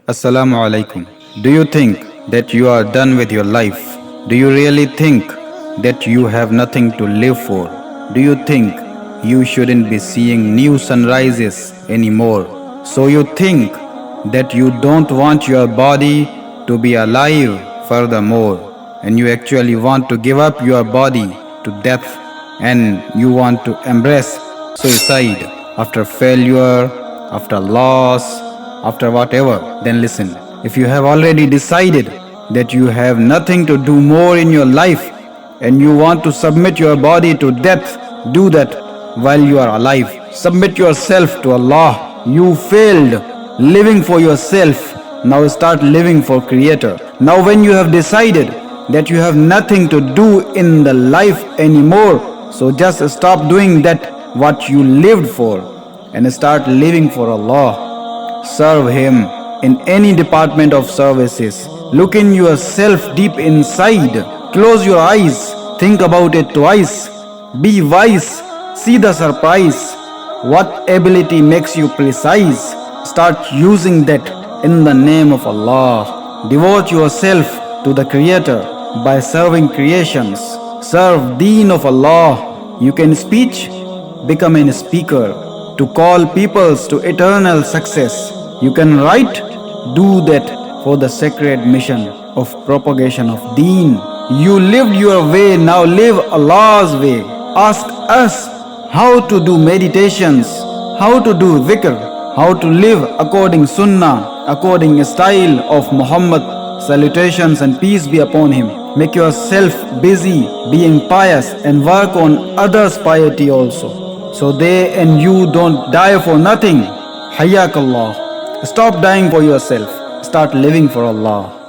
Assalamu alaikum. Do you think that you are done with your life? Do you really think that you have nothing to live for? Do you think you shouldn't be seeing new sunrises anymore? So you think that you don't want your body to be alive furthermore, and you actually want to give up your body to death, and you want to embrace suicide after failure, after loss, after whatever. Then listen, if you have already decided that you have nothing to do more in your life and you want to submit your body to death, do that while you are alive. Submit yourself to Allah. You failed living for yourself. Now start living for Creator. Now when you have decided that you have nothing to do in the life anymore, so just stop doing that what you lived for and start living for Allah. Serve Him in any department of services. Look in yourself deep inside. Close your eyes. Think about it twice. Be wise. See the surprise. What ability makes you precise? Start using that in the name of Allah. Devote yourself to the Creator by serving creations. Serve Deen of Allah. You can speak, become a speaker to call peoples to eternal success. You can write, do that for the sacred mission of propagation of Deen. You lived your way, now live Allah's way. Ask us how to do meditations, how to do dhikr, how to live according sunnah, according style of Muhammad, salutations and peace be upon him. Make yourself busy being pious and work on others' piety also, so they and you don't die for nothing. Hayyakallah. Stop dying for yourself. Start living for Allah.